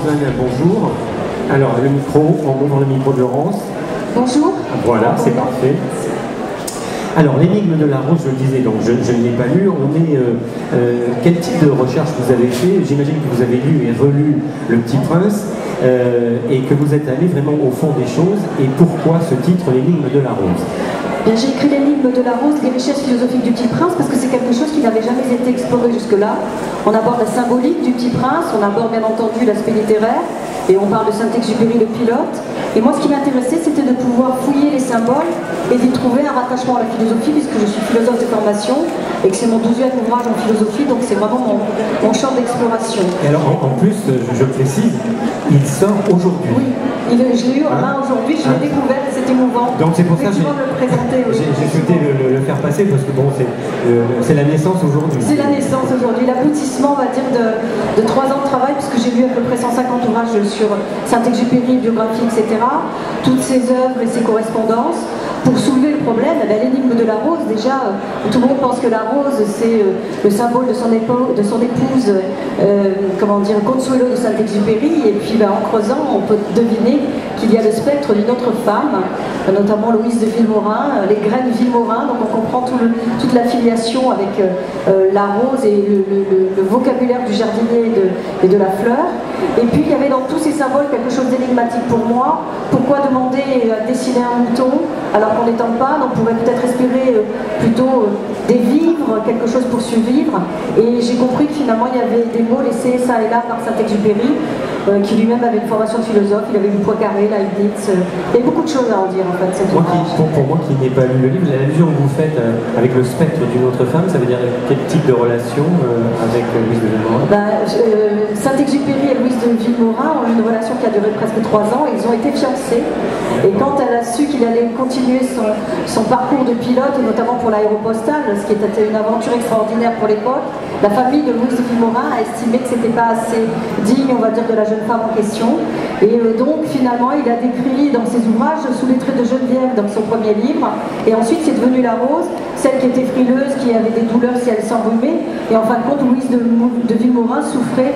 Zanin, bonjour. Alors, le micro, on montre le micro de Laurence. Bonjour. Voilà, c'est parfait. Alors, l'énigme de la rose, je le disais, donc je ne l'ai pas lu. Quel type de recherche vous avez fait? J'imagine que vous avez lu et relu Le Petit Prince et que vous êtes allé vraiment au fond des choses. Et pourquoi ce titre, l'énigme de la rose? J'ai écrit l'énigme de la rose, les richesses philosophiques du Petit Prince, parce que c'est quelque chose qui n'avait jamais été exploré jusque-là. On aborde la symbolique du Petit Prince, on aborde bien entendu l'aspect littéraire, et on parle de Saint-Exupéry le pilote. Et moi, ce qui m'intéressait, c'était de pouvoir fouiller les symboles et d'y trouver un rattachement à la philosophie, puisque je suis philosophe de formation et que c'est mon 12e ouvrage en philosophie, donc c'est vraiment mon champ d'exploration. Et alors, en plus, je précise, il sort aujourd'hui. Oui, je l'ai eu en main aujourd'hui, je l'ai découvert et c'est émouvant. Donc c'est pour ça que j'ai souhaité le faire passer, parce que bon, c'est la naissance aujourd'hui. C'est la naissance aujourd'hui, l'aboutissement, on va dire, de 3 ans de travail, puisque j'ai lu à peu près 150 ouvrages sur Saint-Exupéry, biographie, etc. Toutes ses œuvres et ses correspondances. Pour soulever le problème, l'énigme de la rose, déjà, tout le monde pense que la rose, c'est le symbole de son épouse, comment dire, Consuelo de Saint-Exupéry, et puis en creusant, on peut deviner qu'il y a le spectre d'une autre femme, notamment Louise de Villemorin, les graines Villemorin, donc on comprend toute la filiation avec la rose et le vocabulaire du jardinier et de la fleur. Et puis il y avait dans tous ces symboles quelque chose d'énigmatique pour moi. Pourquoi demander à dessiner un mouton alors qu'on n'étend pas? On pourrait peut-être espérer plutôt des vivres, quelque chose pour survivre. Et j'ai compris que finalement il y avait des mots laissés ça et là par Saint-Exupéry, qui lui-même avait une formation de philosophe, il avait vu Poincaré, Leibniz, il y a beaucoup de choses à en dire en fait. Pour moi qui n'ai pas lu le livre, l'allusion que vous faites avec le spectre d'une autre femme, ça veut dire quel type de relation avec Louise de Villemorin? Saint-Exupéry et Louise de Villemorin ont eu une relation qui a duré presque 3 ans, et ils ont été fiancés. Et quand elle a su qu'il allait continuer son parcours de pilote, et notamment pour l'aéropostale, ce qui était une aventure extraordinaire pour l'époque, la famille de Louise de Villemorin a estimé que c'était pas assez digne, on va dire, de la jeune femme en question. Et donc finalement il a décrit dans ses ouvrages Sous les traits de Geneviève, dans son premier livre, et ensuite c'est devenu la rose, celle qui était frileuse, qui avait des douleurs si elle s'enrhumait, et en fin de compte Louise de Villemorin souffrait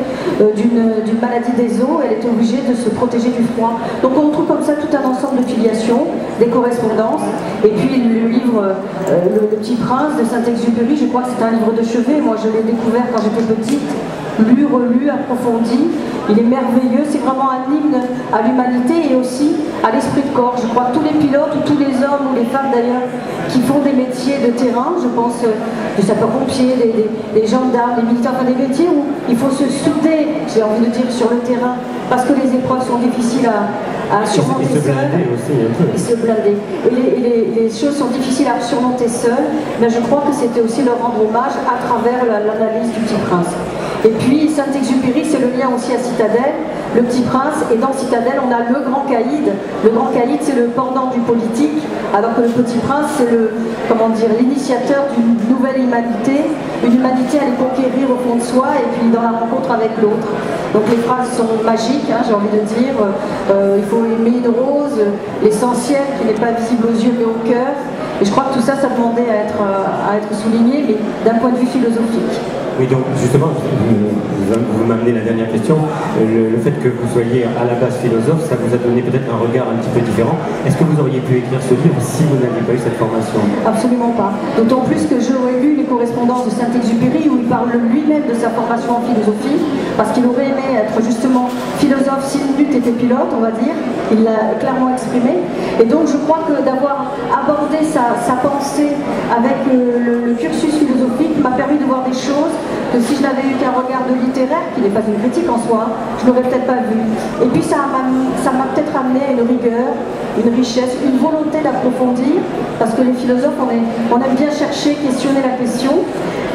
d'une maladie des os, elle était obligée de se protéger du froid. Donc on retrouve comme ça tout un ensemble de filiations, des correspondances, et puis le livre Le Petit Prince de Saint-Exupéry, je crois que c'est un livre de chevet, moi je l'ai découvert quand j'étais petite, lu, relu, approfondi. Il est merveilleux, c'est vraiment un hymne à l'humanité et aussi à l'esprit de corps. Je crois que tous les pilotes, ou tous les hommes, ou les femmes d'ailleurs, qui font des métiers de terrain, je pense des sapeurs-pompiers, des gendarmes, des militaires, enfin des métiers où il faut se souder, j'ai envie de dire, sur le terrain, parce que les épreuves sont difficiles à surmonter seul. Et se blinder. Et les choses sont difficiles à surmonter seul, mais je crois que c'était aussi leur rendre hommage à travers l'analyse du Petit Prince. Et puis Saint-Exupéry, c'est le lien aussi à Citadelle, le Petit Prince, et dans Citadelle on a le Grand Caïd. Le Grand Caïd c'est le pendant du politique, alors que le Petit Prince c'est l'initiateur d'une nouvelle humanité, une humanité à les conquérir au fond de soi et puis dans la rencontre avec l'autre. Donc les phrases sont magiques, j'ai envie de dire, il faut aimer une rose, l'essentiel qui n'est pas visible aux yeux mais au cœur. Et je crois que tout ça, ça demandait à être souligné, mais d'un point de vue philosophique. Oui, donc justement, vous m'amenez la dernière question. Le fait que vous soyez à la base philosophe, ça vous a donné peut-être un regard un petit peu différent. Est-ce que vous auriez pu écrire ce livre si vous n'aviez pas eu cette formation? Absolument pas. D'autant plus que j'aurais lu les correspondances de Saint-Exupéry où il parle lui-même de sa formation en philosophie, parce qu'il aurait aimé être justement philosophe s'il n'eût été pilote, on va dire. Il l'a clairement exprimé. Et donc je crois que d'avoir abordé sa pensée avec le cursus philosophique m'a permis de voir des choses que si je n'avais eu qu'un regard de littéraire, qui n'est pas une critique en soi, je n'aurais peut-être pas vu. Et puis ça m'a peut-être amené à une rigueur, une richesse, une volonté d'approfondir, parce que les philosophes, on aime bien chercher, questionner la question.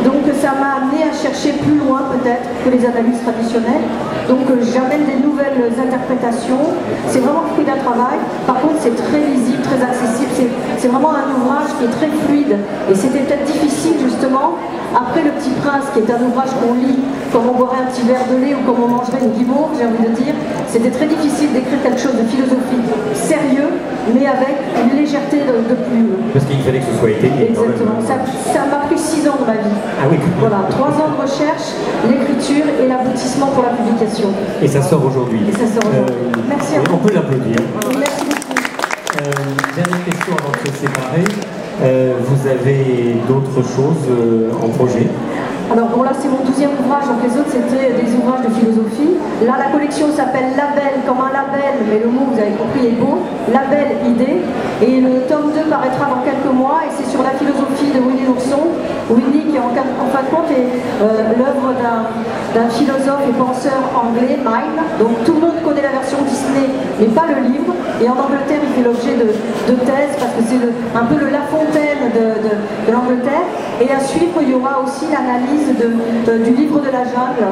Donc ça m'a amené à chercher plus loin peut-être que les analyses traditionnelles. Donc j'amène des nouvelles interprétations. C'est vraiment le fruit d'un travail. Par contre c'est très lisible, très accessible. C'est vraiment un ouvrage qui est très fluide. Et c'était peut-être difficile justement, après Le Petit Prince, qui est un ouvrage qu'on lit comme on boirait un petit verre de lait ou comme on mangerait une guimauve, j'ai envie de dire, c'était très difficile d'écrire quelque chose de philosophique sérieux, mais avec une légèreté de plume. Parce qu'il fallait que ce soit étayé. Exactement. Ça m'a pris 6 ans de ma vie. Ah oui. Voilà, 3 ans de recherche, l'écriture et l'aboutissement pour la publication. Et ça sort aujourd'hui. Et ça sort aujourd'hui. Merci à vous. On peut l'applaudir. Merci beaucoup. Dernière question avant de se séparer. Vous avez d'autres choses en projet? Alors bon, là c'est mon 12e ouvrage, donc les autres c'était des ouvrages de philosophie. Là la collection s'appelle Label, comme un label, mais le mot vous avez compris est beau, Label Idée. Et le tome 2 paraîtra dans quelques mois et c'est sur la philosophie de Winnie l'ourson. Winnie qui en fin de compte est l'œuvre d'un philosophe et penseur anglais, Mine. Donc tout le monde connaît la version Disney, mais pas le livre. Et en Angleterre il fait l'objet de thèses parce que c'est un peu le La Fontaine de l'Angleterre. Et à suivre il y aura aussi l'analyse du livre de la jungle,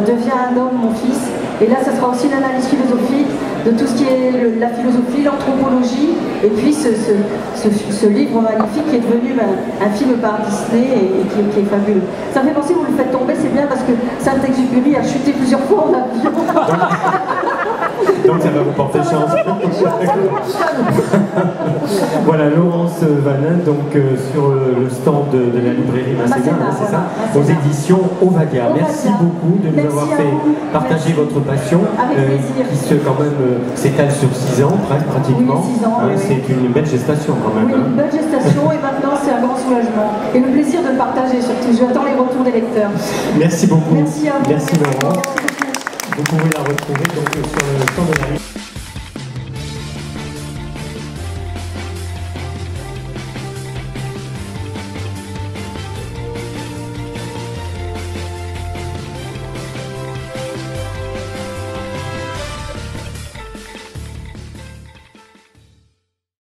Deviens un homme mon fils, et là ça sera aussi l'analyse philosophique de tout ce qui est la philosophie, l'anthropologie, et puis ce livre magnifique qui est devenu un film par Disney et qui est fabuleux. Ça me fait penser, vous le faites tomber, c'est bien parce que Saint-Exupéry a chuté plusieurs fois en avion. Donc ça va vous porter chance. Voilà, Laurence Vanin, donc sur le stand de la librairie Masséna, c'est ça, aux éditions Ovadia. Merci beaucoup de nous avoir fait partager votre passion, qui quand même s'étale sur 6 ans, pratiquement. Oui, 6 ans, c'est une belle gestation quand même. Oui, une belle gestation et maintenant c'est un grand soulagement. Et le plaisir de le partager surtout. J'attends les retours des lecteurs. Merci beaucoup. Merci à vous. Merci Laurence. Vous pouvez la retrouver donc sur le stand de la librairie.